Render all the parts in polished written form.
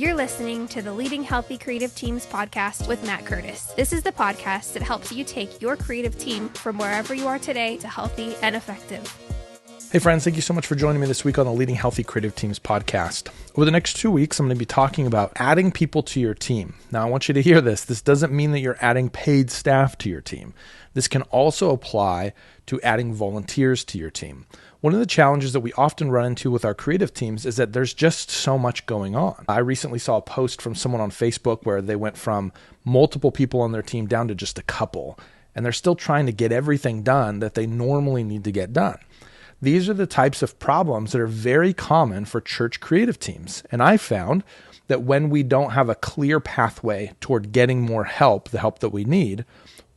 You're listening to the Leading Healthy Creative Teams podcast with Matt Curtis. This is the podcast that helps you take your creative team from wherever you are today to healthy and effective. Hey friends, thank you so much for joining me this week on the Leading Healthy Creative Teams podcast. Over the next 2 weeks, I'm going to be talking about adding people to your team. Now, I want you to hear this. This doesn't mean that you're adding paid staff to your team. This can also apply to adding volunteers to your team. One of the challenges that we often run into with our creative teams is that there's just so much going on. I recently saw a post from someone on Facebook where they went from multiple people on their team down to just a couple, and they're still trying to get everything done that they normally need to get done. These are the types of problems that are very common for church creative teams. And I found that when we don't have a clear pathway toward getting more help, the help that we need,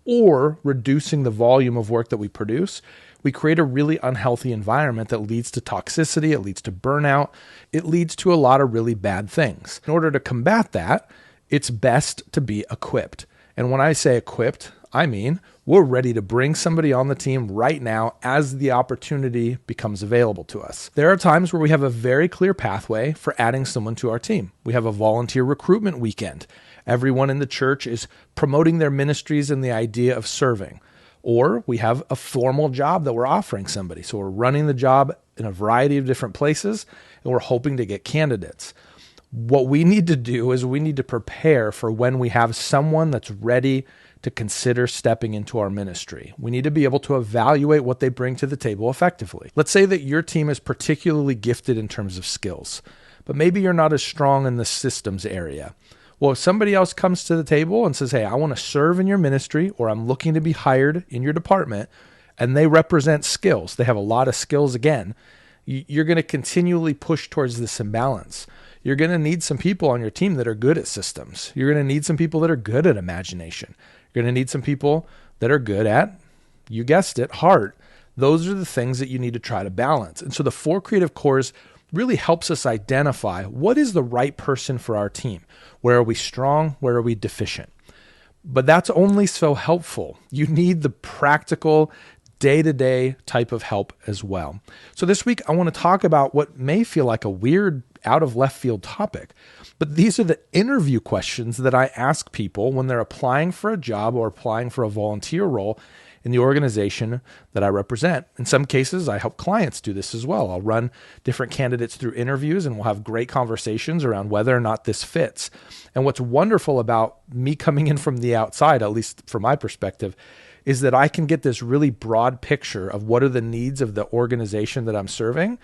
or reducing the volume of work that we produce, we create a really unhealthy environment that leads to toxicity, it leads to burnout, it leads to a lot of really bad things. In order to combat that, it's best to be equipped. And when I say equipped, I mean we're ready to bring somebody on the team right now as the opportunity becomes available to us. There are times where we have a very clear pathway for adding someone to our team. We have a volunteer recruitment weekend. Everyone in the church is promoting their ministries and the idea of serving. Or we have a formal job that we're offering somebody. So we're running the job in a variety of different places, and we're hoping to get candidates. What we need to do is we need to prepare for when we have someone that's ready to consider stepping into our ministry. We need to be able to evaluate what they bring to the table effectively. Let's say that your team is particularly gifted in terms of skills, but maybe you're not as strong in the systems area. Well, if somebody else comes to the table and says, hey, I want to serve in your ministry, or I'm looking to be hired in your department, and they represent skills, they have a lot of skills again, you're going to continually push towards this imbalance. You're going to need some people on your team that are good at systems. You're going to need some people that are good at imagination. You're going to need some people that are good at, you guessed it, heart. Those are the things that you need to try to balance. And so the 4 creative cores really helps us identify what is the right person for our team. Where are we strong? Where are we deficient? But that's only so helpful. You need the practical, day-to-day type of help as well. So this week, I want to talk about what may feel like a weird, out of left field topic, but these are the interview questions that I ask people when they're applying for a job or applying for a volunteer role in the organization that I represent. In some cases, I help clients do this as well. I'll run different candidates through interviews and we'll have great conversations around whether or not this fits. And what's wonderful about me coming in from the outside, at least from my perspective, is that I can get this really broad picture of what are the needs of the organization that I'm serving,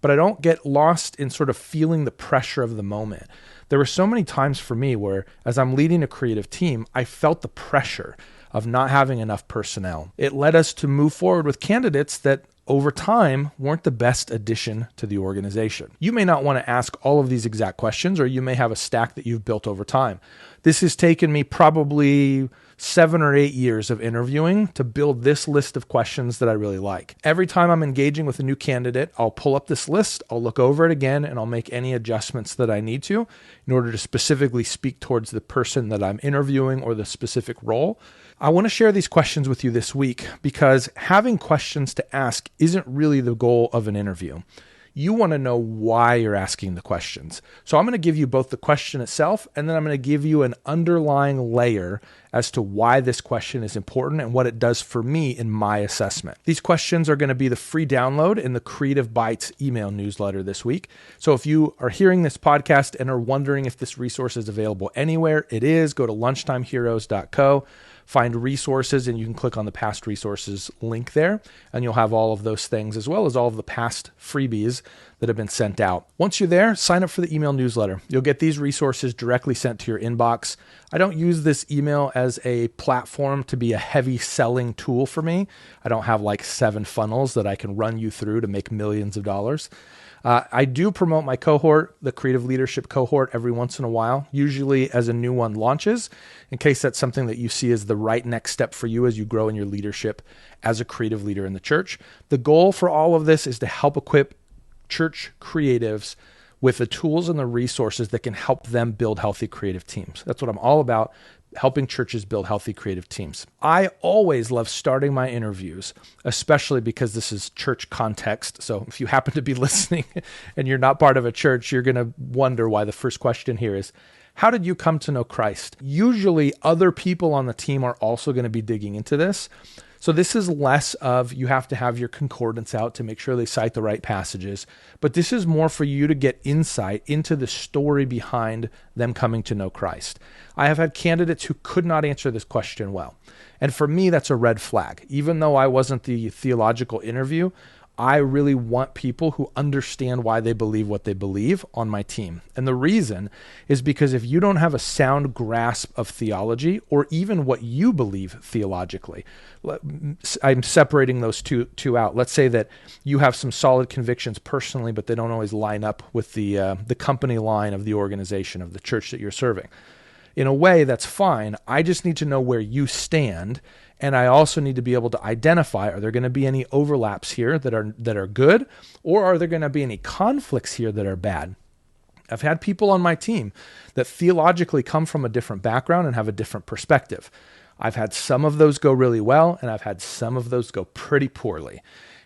but I don't get lost in sort of feeling the pressure of the moment. There were so many times for me where, as I'm leading a creative team, I felt the pressure of not having enough personnel. It led us to move forward with candidates that over time weren't the best addition to the organization. You may not want to ask all of these exact questions, or you may have a stack that you've built over time. This has taken me probably 7 or 8 years of interviewing to build this list of questions that I really like. Every time I'm engaging with a new candidate, I'll pull up this list, I'll look over it again, and I'll make any adjustments that I need to in order to specifically speak towards the person that I'm interviewing or the specific role. I want to share these questions with you this week because having questions to ask isn't really the goal of an interview. You want to know why you're asking the questions. So I'm going to give you both the question itself, and then I'm going to give you an underlying layer as to why this question is important and what it does for me in my assessment. These questions are going to be the free download in the Creative Bites email newsletter this week. So if you are hearing this podcast and are wondering if this resource is available anywhere, it is. Go to lunchtimeheroes.co. Find resources, and you can click on the past resources link there, and you'll have all of those things as well as all of the past freebies that have been sent out. Once you're there, sign up for the email newsletter. You'll get these resources directly sent to your inbox. I don't use this email as a platform to be a heavy selling tool for me. I don't have like 7 funnels that I can run you through to make millions of dollars. I do promote my cohort, the Creative Leadership cohort, every once in a while, usually as a new one launches, in case that's something that you see as the right next step for you as you grow in your leadership as a creative leader in the church. The goal for all of this is to help equip church creatives with the tools and the resources that can help them build healthy creative teams. That's what I'm all about, helping churches build healthy creative teams. I always love starting my interviews, especially because this is church context. So if you happen to be listening and you're not part of a church, you're going to wonder why the first question here is, how did you come to know Christ? Usually other people on the team are also going to be digging into this. So this is less of you have to have your concordance out to make sure they cite the right passages, but this is more for you to get insight into the story behind them coming to know Christ. I have had candidates who could not answer this question well. And for me, that's a red flag. Even though I wasn't the theological interview, I really want people who understand why they believe what they believe on my team. And the reason is because if you don't have a sound grasp of theology or even what you believe theologically, I'm separating those two out. Let's say that you have some solid convictions personally, but they don't always line up with the company line of the organization, of the church that you're serving. In a way, that's fine. I just need to know where you stand. And I also need to be able to identify, are there going to be any overlaps here that are good, or are there going to be any conflicts here that are bad? I've had people on my team that theologically come from a different background and have a different perspective. I've had some of those go really well, and I've had some of those go pretty poorly.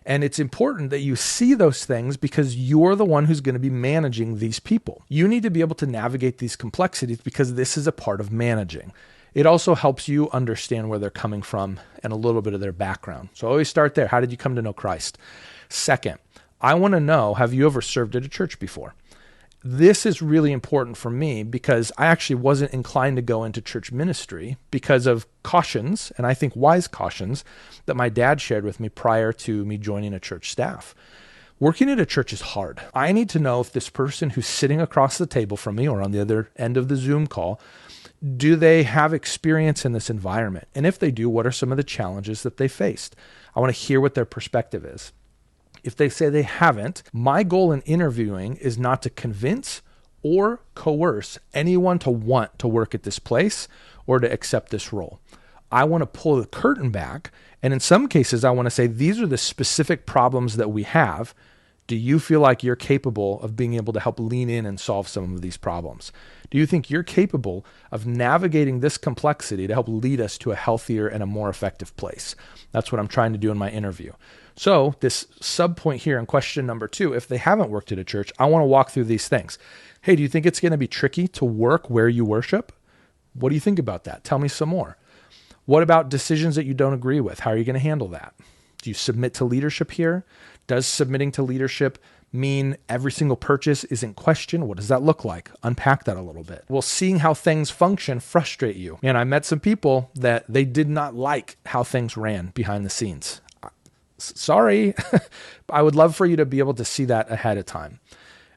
And it's important that you see those things because you're the one who's going to be managing these people. You need to be able to navigate these complexities because this is a part of managing. It also helps you understand where they're coming from and a little bit of their background. So always start there. How did you come to know Christ? Second, I want to know, have you ever served at a church before? This is really important for me because I actually wasn't inclined to go into church ministry because of cautions, and I think wise cautions, that my dad shared with me prior to me joining a church staff. Working at a church is hard. I need to know if this person who's sitting across the table from me or on the other end of the Zoom call, do they have experience in this environment? And if they do, what are some of the challenges that they faced? I want to hear what their perspective is. If they say they haven't, my goal in interviewing is not to convince or coerce anyone to want to work at this place or to accept this role. I want to pull the curtain back. And in some cases, I want to say, these are the specific problems that we have. Do you feel like you're capable of being able to help lean in and solve some of these problems? Do you think you're capable of navigating this complexity to help lead us to a healthier and a more effective place? That's what I'm trying to do in my interview. So this sub point here in question number 2, if they haven't worked at a church, I want to walk through these things. Hey, do you think it's going to be tricky to work where you worship? What do you think about that? Tell me some more. What about decisions that you don't agree with? How are you going to handle that? Do you submit to leadership here? Does submitting to leadership mean every single purchase is in question? What does that look like? Unpack that a little bit. Well, seeing how things function frustrate you. And I met some people that they did not like how things ran behind the scenes. Sorry. I would love for you to be able to see that ahead of time.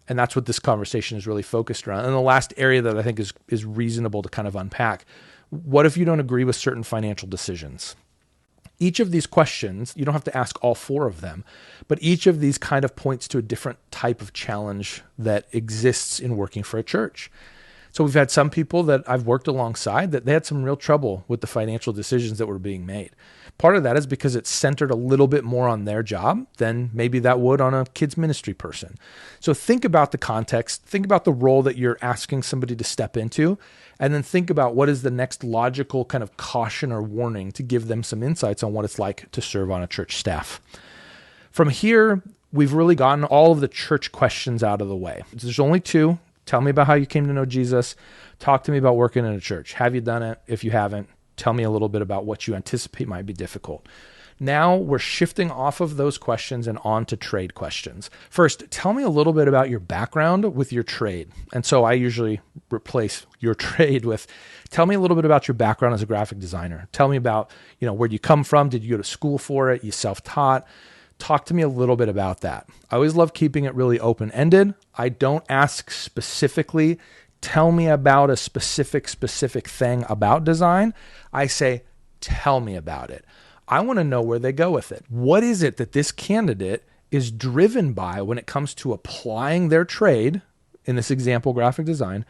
And that's what this conversation is really focused around. And the last area that I think is reasonable to kind of unpack. What if you don't agree with certain financial decisions? Each of these questions, you don't have to ask all 4 of them, but each of these kind of points to a different type of challenge that exists in working for a church. So we've had some people that I've worked alongside that they had some real trouble with the financial decisions that were being made. Part of that is because it's centered a little bit more on their job than maybe that would on a kids ministry person. So think about the context, think about the role that you're asking somebody to step into, and then think about what is the next logical kind of caution or warning to give them some insights on what it's like to serve on a church staff. From here, we've really gotten all of the church questions out of the way. There's only 2. Tell me about how you came to know Jesus. Talk to me about working in a church. Have you done it? If you haven't, tell me a little bit about what you anticipate might be difficult. Now we're shifting off of those questions and on to trade questions. First, tell me a little bit about your background with your trade. And so I usually replace your trade with, tell me a little bit about your background as a graphic designer. Tell me about, where you come from. Did you go to school for it? You self-taught? Talk to me a little bit about that. I always love keeping it really open-ended. I don't ask specifically, tell me about a specific thing about design. I say, tell me about it. I want to know where they go with it. What is it that this candidate is driven by when it comes to applying their trade, in this example, graphic design,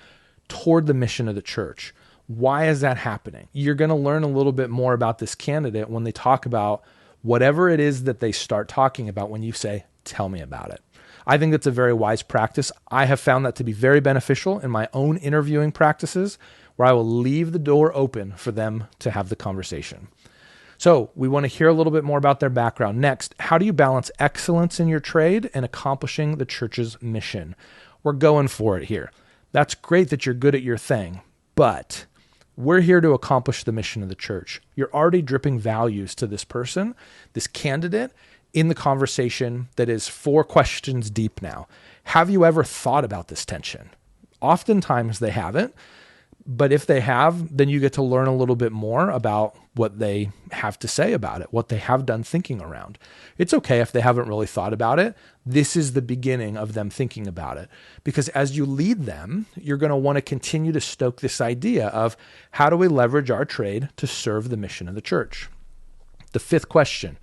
toward the mission of the church? Why is that happening? You're going to learn a little bit more about this candidate when they talk about whatever it is that they start talking about when you say, tell me about it. I think that's a very wise practice. I have found that to be very beneficial in my own interviewing practices, where I will leave the door open for them to have the conversation. So we want to hear a little bit more about their background. Next, how do you balance excellence in your trade and accomplishing the church's mission? We're going for it here. That's great that you're good at your thing, but we're here to accomplish the mission of the church. You're already dripping values to this person, this candidate, in the conversation that is 4 questions deep now. Have you ever thought about this tension? Oftentimes they haven't. But if they have, then you get to learn a little bit more about what they have to say about it, what they have done thinking around. It's okay if they haven't really thought about it. This is the beginning of them thinking about it. Because as you lead them, you're going to want to continue to stoke this idea of how do we leverage our trade to serve the mission of the church? The 5th question,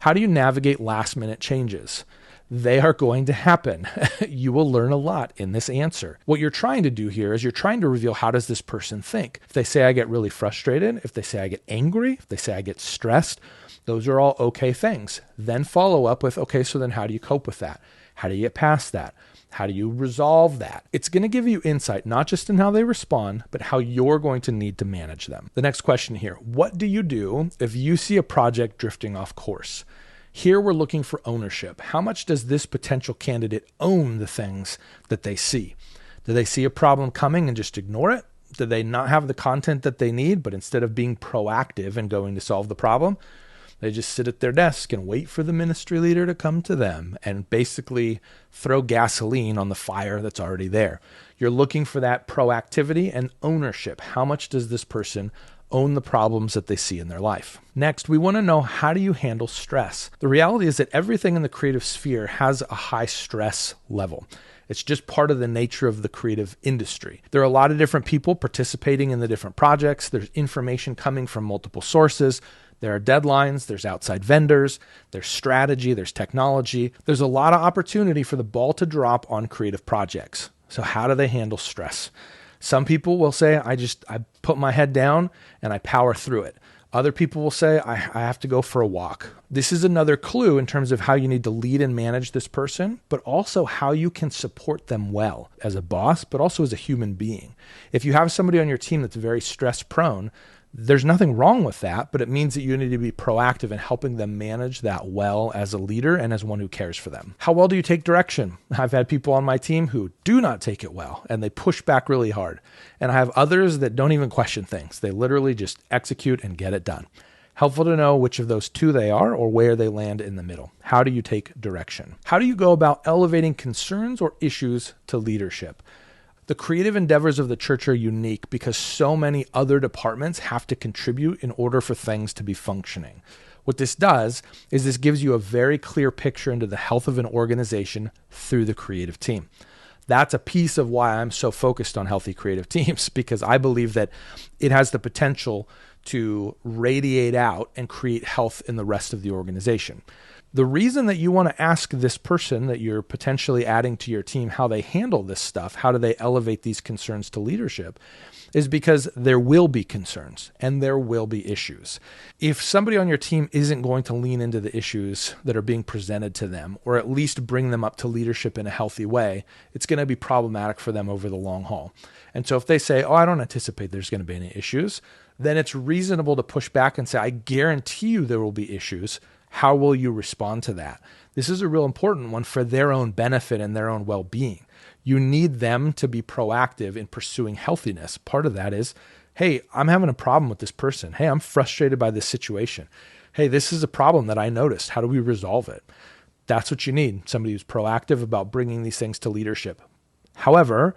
how do you navigate last-minute changes? They are going to happen. You will learn a lot in this answer. What you're trying to do here is you're trying to reveal, how does this person think? If they say I get really frustrated, if they say I get angry, if they say I get stressed, those are all okay things. Then follow up with, okay, so then how do you cope with that? How do you get past that? How do you resolve that? It's going to give you insight, not just in how they respond, but how you're going to need to manage them. The next question here, what do you do if you see a project drifting off course? Here we're looking for ownership. How much does this potential candidate own the things that they see? Do they see a problem coming and just ignore it? Do they not have the content that they need, but instead of being proactive and going to solve the problem, they just sit at their desk and wait for the ministry leader to come to them and basically throw gasoline on the fire that's already there? You're looking for that proactivity and ownership. How much does this person own the problems that they see in their life? Next, we want to know, how do you handle stress? The reality is that everything in the creative sphere has a high stress level. It's just part of the nature of the creative industry. There are a lot of different people participating in the different projects. There's information coming from multiple sources. There are deadlines, there's outside vendors, there's strategy, there's technology. There's a lot of opportunity for the ball to drop on creative projects. So how do they handle stress? Some people will say, I put my head down and I power through it. Other people will say, I have to go for a walk. This is another clue in terms of how you need to lead and manage this person, but also how you can support them well as a boss, but also as a human being. If you have somebody on your team that's very stress prone, there's nothing wrong with that, but it means that you need to be proactive in helping them manage that well as a leader and as one who cares for them. How well do you take direction? I've had people on my team who do not take it well and they push back really hard. And I have others that don't even question things. They literally just execute and get it done. Helpful to know which of those 2 they are or where they land in the middle. How do you take direction? How do you go about elevating concerns or issues to leadership? The creative endeavors of the church are unique because so many other departments have to contribute in order for things to be functioning. What this does is this gives you a very clear picture into the health of an organization through the creative team. That's a piece of why I'm so focused on healthy creative teams, because I believe that it has the potential to radiate out and create health in the rest of the organization. The reason that you want to ask this person that you're potentially adding to your team how they handle this stuff, how do they elevate these concerns to leadership, is because there will be concerns and there will be issues. If somebody on your team isn't going to lean into the issues that are being presented to them, or at least bring them up to leadership in a healthy way, it's going to be problematic for them over the long haul. And so if they say, I don't anticipate there's going to be any issues, then it's reasonable to push back and say, I guarantee you there will be issues. How will you respond to that? This is a real important one for their own benefit and their own well-being. You need them to be proactive in pursuing healthiness. Part of that is, hey, I'm having a problem with this person. Hey, I'm frustrated by this situation. Hey, this is a problem that I noticed. How do we resolve it? That's what you need, somebody who's proactive about bringing these things to leadership. However,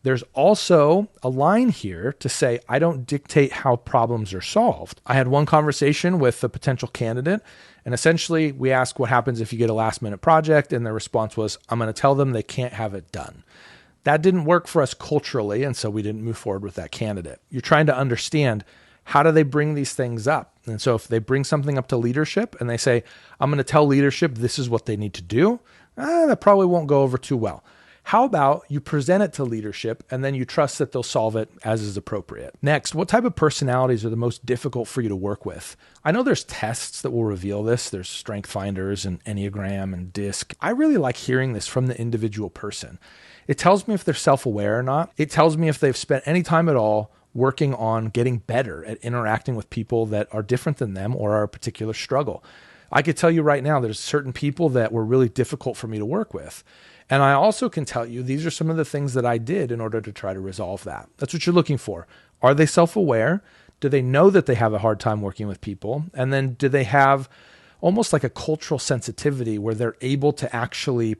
there's also a line here to say, I don't dictate how problems are solved. I had one conversation with a potential candidate, and essentially we asked what happens if you get a last minute project, and their response was, I'm going to tell them they can't have it done. That didn't work for us culturally, and so we didn't move forward with that candidate. You're trying to understand, how do they bring these things up? And so if they bring something up to leadership and they say, I'm going to tell leadership this is what they need to do, that probably won't go over too well. How about you present it to leadership and then you trust that they'll solve it as is appropriate? Next, what type of personalities are the most difficult for you to work with? I know there's tests that will reveal this. There's strength finders and Enneagram and DISC. I really like hearing this from the individual person. It tells me if they're self-aware or not. It tells me if they've spent any time at all working on getting better at interacting with people that are different than them or are a particular struggle. I could tell you right now, there's certain people that were really difficult for me to work with. And I also can tell you, these are some of the things that I did in order to try to resolve that. That's what you're looking for. Are they self-aware? Do they know that they have a hard time working with people? And then do they have almost like a cultural sensitivity where they're able to actually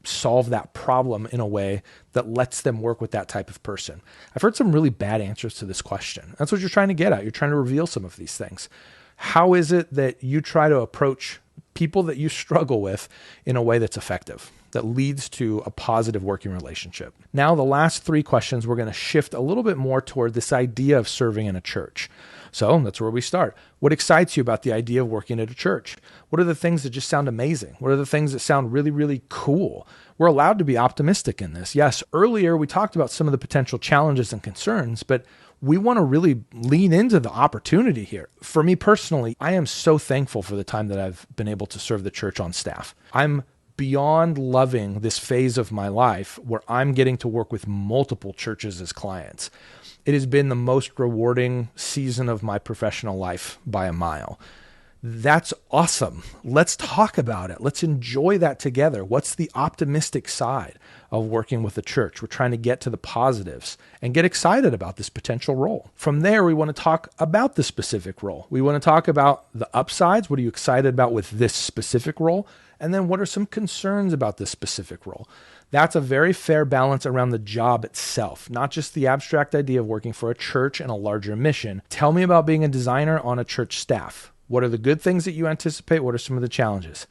solve that problem in a way that lets them work with that type of person? I've heard some really bad answers to this question. That's what you're trying to get at. You're trying to reveal some of these things. How is it that you try to approach people that you struggle with in a way that's effective, that leads to a positive working relationship? Now, the last 3 questions, we're going to shift a little bit more toward this idea of serving in a church. So that's where we start. What excites you about the idea of working at a church? What are the things that just sound amazing? What are the things that sound really, really cool? We're allowed to be optimistic in this. Yes, earlier we talked about some of the potential challenges and concerns, but we want to really lean into the opportunity here. For me personally, I am so thankful for the time that I've been able to serve the church on staff. I'm beyond loving this phase of my life where I'm getting to work with multiple churches as clients. It has been the most rewarding season of my professional life by a mile. That's awesome. Let's talk about it. Let's enjoy that together. What's the optimistic side of working with the church? We're trying to get to the positives and get excited about this potential role. From there, we want to talk about the specific role. We want to talk about the upsides. What are you excited about with this specific role? And then what are some concerns about this specific role? That's a very fair balance around the job itself, not just the abstract idea of working for a church and a larger mission. Tell me about being a designer on a church staff. What are the good things that you anticipate? What are some of the challenges?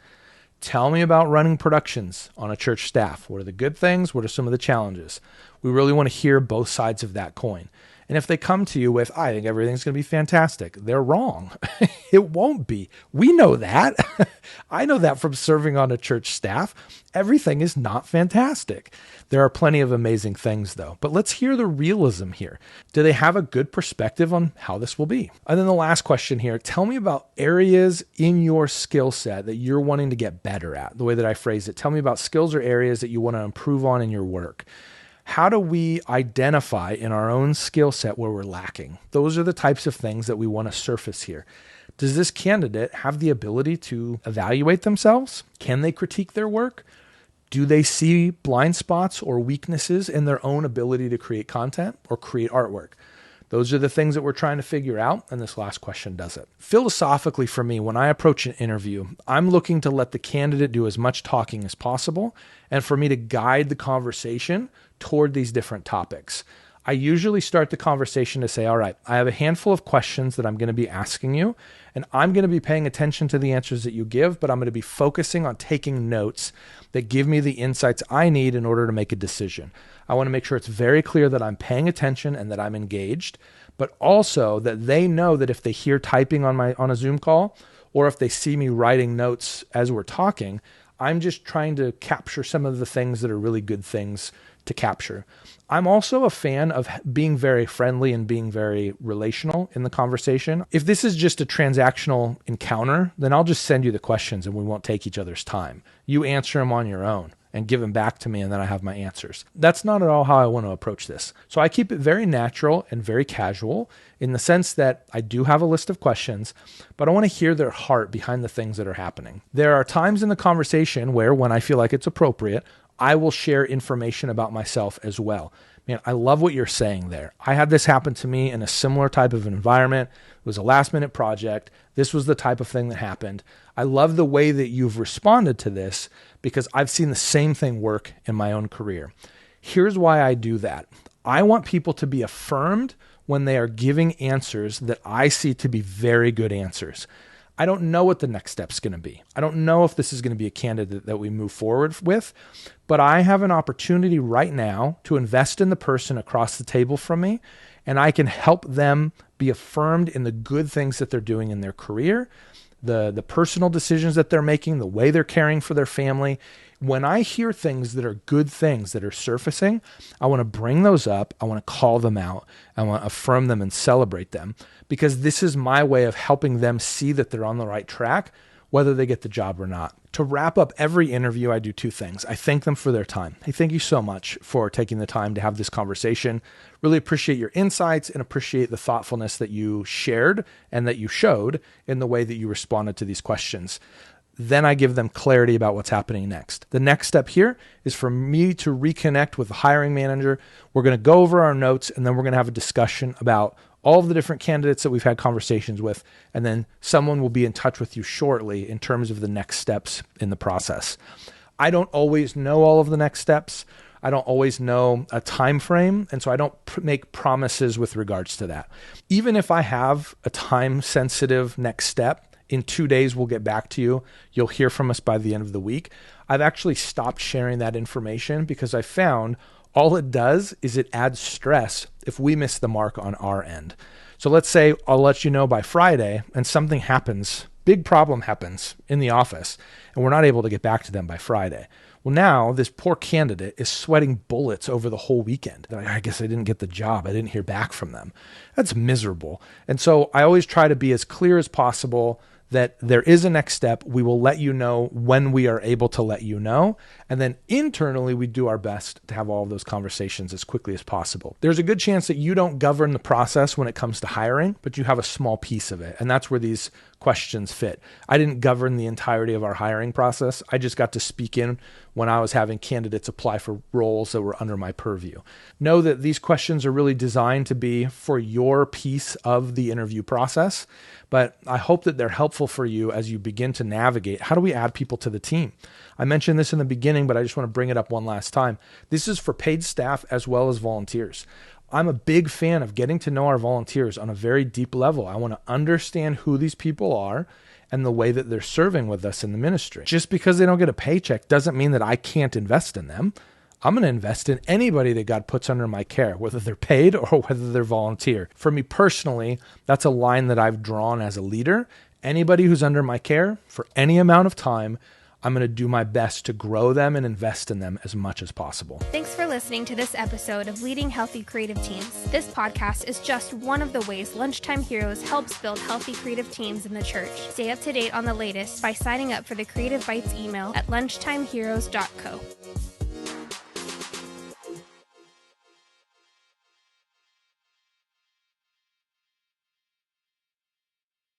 Tell me about running productions on a church staff. What are the good things? What are some of the challenges? We really want to hear both sides of that coin. And if they come to you with, I think everything's going to be fantastic, they're wrong. It won't be. We know that. I know that from serving on a church staff. Everything is not fantastic. There are plenty of amazing things, though. But let's hear the realism here. Do they have a good perspective on how this will be? And then the last question here, tell me about areas in your skill set that you're wanting to get better at. The way that I phrase it, tell me about skills or areas that you want to improve on in your work. How do we identify in our own skill set where we're lacking? Those are the types of things that we want to surface here. Does this candidate have the ability to evaluate themselves? Can they critique their work? Do they see blind spots or weaknesses in their own ability to create content or create artwork? Those are the things that we're trying to figure out, and this last question does it. Philosophically, for me, when I approach an interview, I'm looking to let the candidate do as much talking as possible, and for me to guide the conversation toward these different topics. I usually start the conversation to say, all right, I have a handful of questions that I'm going to be asking you, and I'm going to be paying attention to the answers that you give, but I'm going to be focusing on taking notes that give me the insights I need in order to make a decision. I want to make sure it's very clear that I'm paying attention and that I'm engaged, but also that they know that if they hear typing on a Zoom call, or if they see me writing notes as we're talking, I'm just trying to capture some of the things that are really good things to capture. I'm also a fan of being very friendly and being very relational in the conversation. If this is just a transactional encounter, then I'll just send you the questions and we won't take each other's time. You answer them on your own and give them back to me, and then I have my answers. That's not at all how I want to approach this. So I keep it very natural and very casual in the sense that I do have a list of questions, but I want to hear their heart behind the things that are happening. There are times in the conversation where, when I feel like it's appropriate, I will share information about myself as well. Man, I love what you're saying there. I had this happen to me in a similar type of environment. It was a last minute project. This was the type of thing that happened. I love the way that you've responded to this because I've seen the same thing work in my own career. Here's why I do that. I want people to be affirmed when they are giving answers that I see to be very good answers. I don't know what the next step's going to be. I don't know if this is going to be a candidate that we move forward with, but I have an opportunity right now to invest in the person across the table from me, and I can help them be affirmed in the good things that they're doing in their career, the personal decisions that they're making, the way they're caring for their family. When I hear things that are good things that are surfacing, I want to bring those up. I want to call them out. I want to affirm them and celebrate them, because this is my way of helping them see that they're on the right track, whether they get the job or not. To wrap up every interview, I do two things. I thank them for their time. Hey, thank you so much for taking the time to have this conversation. Really appreciate your insights and appreciate the thoughtfulness that you shared and that you showed in the way that you responded to these questions. Then I give them clarity about what's happening next. The next step here is for me to reconnect with the hiring manager. We're going to go over our notes, and then we're going to have a discussion about all of the different candidates that we've had conversations with, and then someone will be in touch with you shortly in terms of the next steps in the process. I don't always know all of the next steps. I don't always know a time frame, and so I don't make promises with regards to that. Even if I have a time-sensitive next step, in 2 days we'll get back to you. You'll hear from us by the end of the week. I've actually stopped sharing that information because I found all it does is it adds stress if we miss the mark on our end. So let's say I'll let you know by Friday and something happens, big problem happens in the office, and we're not able to get back to them by Friday. Well, now this poor candidate is sweating bullets over the whole weekend. I guess I didn't get the job. I didn't hear back from them. That's miserable. And so I always try to be as clear as possible that there is a next step. We will let you know when we are able to let you know. And then internally, we do our best to have all of those conversations as quickly as possible. There's a good chance that you don't govern the process when it comes to hiring, but you have a small piece of it. And that's where these questions fit. I didn't govern the entirety of our hiring process. I just got to speak in when I was having candidates apply for roles that were under my purview. Know that these questions are really designed to be for your piece of the interview process, but I hope that they're helpful for you as you begin to navigate. How do we add people to the team? I mentioned this in the beginning, but I just want to bring it up one last time. This is for paid staff as well as volunteers. I'm a big fan of getting to know our volunteers on a very deep level. I want to understand who these people are and the way that they're serving with us in the ministry. Just because they don't get a paycheck doesn't mean that I can't invest in them. I'm going to invest in anybody that God puts under my care, whether they're paid or whether they're volunteer. For me personally, that's a line that I've drawn as a leader. Anybody who's under my care for any amount of time, I'm going to do my best to grow them and invest in them as much as possible. Thanks for listening to this episode of Leading Healthy Creative Teams. This podcast is just one of the ways Lunchtime Heroes helps build healthy creative teams in the church. Stay up to date on the latest by signing up for the Creative Bites email at lunchtimeheroes.co.